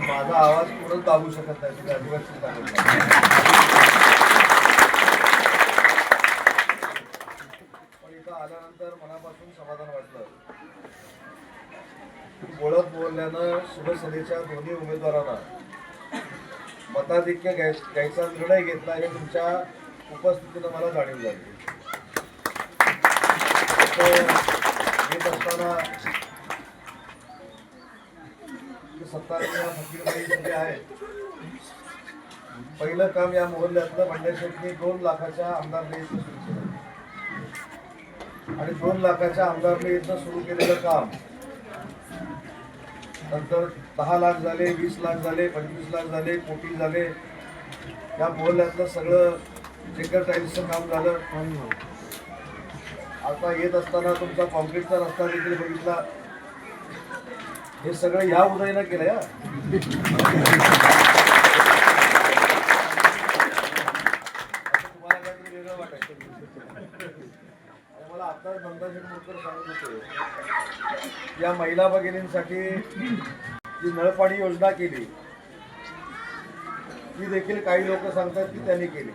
माझा आवाज पुढे दाबू शकत नाही, तुम्ही अजिबात चिंता करू नका. पण इथं आल्यानंतर मनापासून समाधान वाटलं. बोलत बोलल्यानं शिवसेनेच्या दोन्ही उमेदवारांना मताधिक्य घ्यायचा निर्णय घेतला हे तुमच्या उपस्थितीनं मला जाणीव झाली. येत असताना सत्ताधारी फकीरबाई सगळे आहेत. पहिलं काम या मोहल्ल्यातलं बंड्याशेठनी 2 लाखाच्या आमदार निधीतून सुरू केलं आणि 2 लाखाच्या आमदार निधीतून सुरू केलेलं काम नंतर 10 लाख झाले, 20 लाख झाले, 25 लाख झाले, कोटी झाले. या मोहल्ल्यातलं सगळं चेकर टाईल्सचं काम झालं. आता येत असताना तुमचा कॉन्क्रीटचा रस्ता देखील बघितला. हे सगळं ह्या उदयनं केलं या. तुम्हाला काहीतरी वेगळं वाटायचं. मला आता नंदाशेठ मुरकर सांगत होते या महिला भगिनींसाठी जी नळपाणी योजना केली ती देखील काही लोक सांगतात की त्यांनी केली,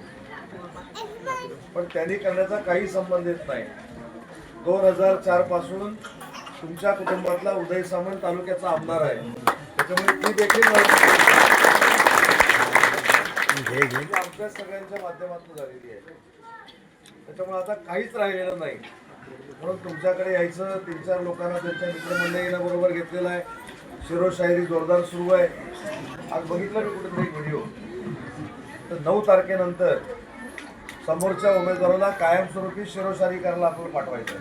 पण त्यांनी करण्याचा काही संबंध येत नाही. 2004 पासून तुमच्या कुटुंबातला उदय सामंत तालुक्याचा आमदार आहे, त्याच्यामुळे ती देखील आमच्या सगळ्यांच्या माध्यमातून झालेली आहे. त्याच्यामुळे आता काहीच राहिलेलं नाही. म्हणून तुमच्याकडे यायचं, 3-4 लोकांना त्यांच्या मित्रमंडळीला बरोबर घेतलेला आहे. शिरोशायरी जोरदार सुरू आहे. आज बघितलं मी कुठेतरी व्हिडिओ, तर 9 तारखेनंतर समोरच्या उमेदवाराला कायमस्वरूपी शिरोशायरी करायला आपल्याला पाठवायचं.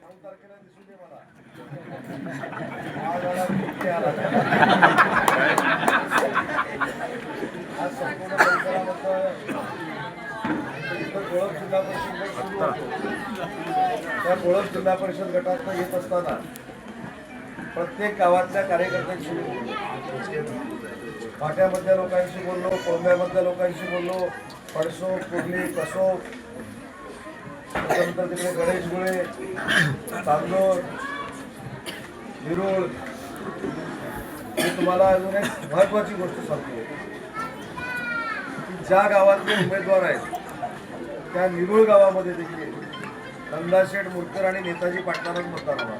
9 तारखेला दिसू दे मला. आज संपूर्ण परिसरामध्ये गोळप जिल्हा परिषद गट सुरू होतो. त्या गोळप जिल्हा परिषद गटात येत असताना प्रत्येक गावातल्या कार्यकर्त्यांशी बोललो, फाट्यामधल्या लोकांशी बोललो, कोंब्यामधल्या लोकांशी बोललो, पडसो, कुर्ली, कसो, त्याच्यानंतर तिकडे गणेशगुळे, तांदूळ, विरुळ. मी तुम्हाला अजून एक महत्वाची गोष्ट सांगतो की ज्या गावातले उमेदवार आहेत त्या निरुळ गावामध्ये देखील नंदाशेठ मुरकर आणि नेताजी पाटलांना मतदान होणार.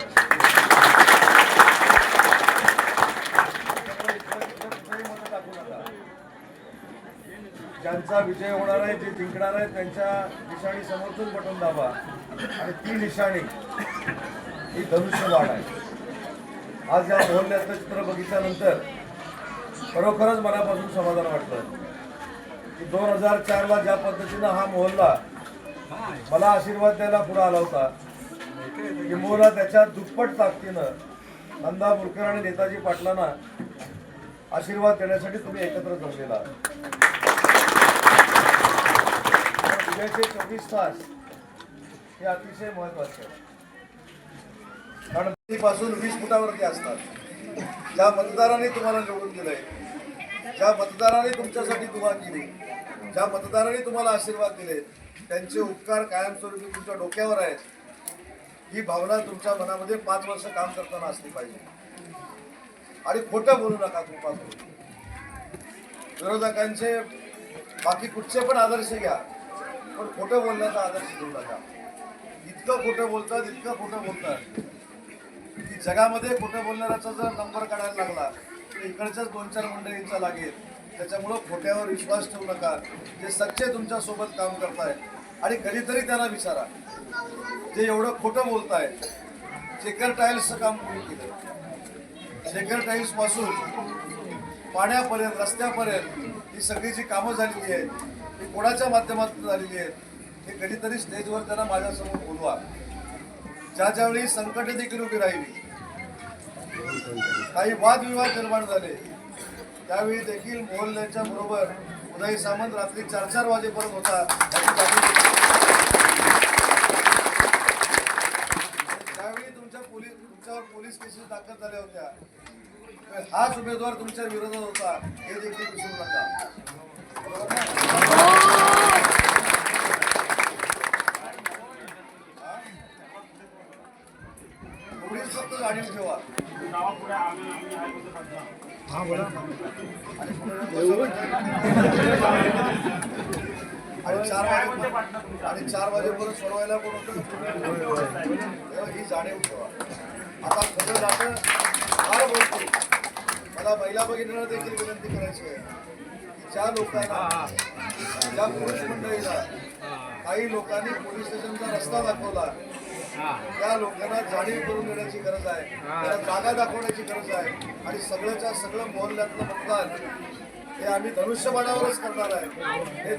ज्यांचा विजय होणार आहे, जे जिंकणार आहे, त्यांच्या निशाणी समोरच बटन दाबा आणि ती निशाणी ही धनुष्यबाण आहे. आज या मोहल्ल्याचं चित्र बघितल्यानंतर खरोखरच मनापासून समाधान वाटतं की 2004ला ज्या पद्धतीनं हा मोहल्ला मला आशीर्वाद द्यायला पुढे आला होता, किंबहुना त्याच्या दुप्पट ताकदीनं नंदा मुरकर आणि नेताजी पाटलांना आशीर्वाद देण्यासाठी तुम्ही एकत्र जमलेला. उद्याचे 24 तास हे अतिशय महत्वाचे आहे. कारण पासून 20 फुटावरती असतात. ज्या मतदारांनी तुम्हाला निवडून दिलंय, ज्या मतदारांनी तुमच्यासाठी दुआ केली, ज्या मतदारांनी तुम्हाला आशीर्वाद दिले, त्यांचे उपकार कायमस्वरूपी तुमच्या डोक्यावर आहेत. ही भावना तुमच्या मनामध्ये 5 वर्ष काम करताना असली पाहिजे. आणि खोटं बोलू नका. तुमपासून विरोधकांचे बाकी कुठचे पण आदर्श घ्या, पण खोटं बोलण्याचा आदर्श घेऊ नका. इतकं खोटं बोलतात, इतकं खोटं बोलतात की जगामध्ये खोटं बोलणाऱ्याचा जर नंबर काढायला लागला तर इकडच्याच 2-4 मंडळींचा लागेल. त्याच्यामुळं खोट्यावर विश्वास ठेवू नका. जे सच्चे तुमच्यासोबत काम करताय आणि कधीतरी त्यांना विचारा, जे एवढं खोटं बोलताय. चेकर टाईल्सचं काम तुम्ही केलं. चेकर टाईल्स पासून पाण्यापर्यंत, रस्त्यापर्यंत ही सगळी जी कामं झालेली आहेत ती कोणाच्या माध्यमातून झालेली आहेत हे कधीतरी स्टेजवर त्यांना माझ्यासमोर बोलवा. ज्यावेळी संकट देखील उभी राहिली, काही वादविवाद निर्माण झाले, त्यावेळी देखील मोहल्ल्याच्या बरोबर उदय सामंत रात्री 4-4 वाजेपर्यंत होता. त्यावेळी तुमच्यावर पोलीस केसेस दाखल झाल्या होत्या. हाच उमेदवार तुमच्या विरोधात होता हे देखील विसरू नका. आणि आणि 4 वाजेपर्यंत सोडवायला कोण होतं. तेव्हा ही जाणीव ठेवा. आता खरं नातं फार बोलतो. मला महिला भगिनींना देखील विनंती करायची आहे की ज्या लोकांना, ज्या पुरुष मंडळीला काही लोकांनी पोलीस स्टेशनचा रस्ता दाखवला, त्या लोकांना जाणीव करून देण्याची गरज आहे, त्याला जागा दाखवण्याची गरज आहे. आणि सगळ्याच्या सगळं मोहल्ल्यातलं मतदान हे आम्ही धनुष्यबाणावरच करणार आहे.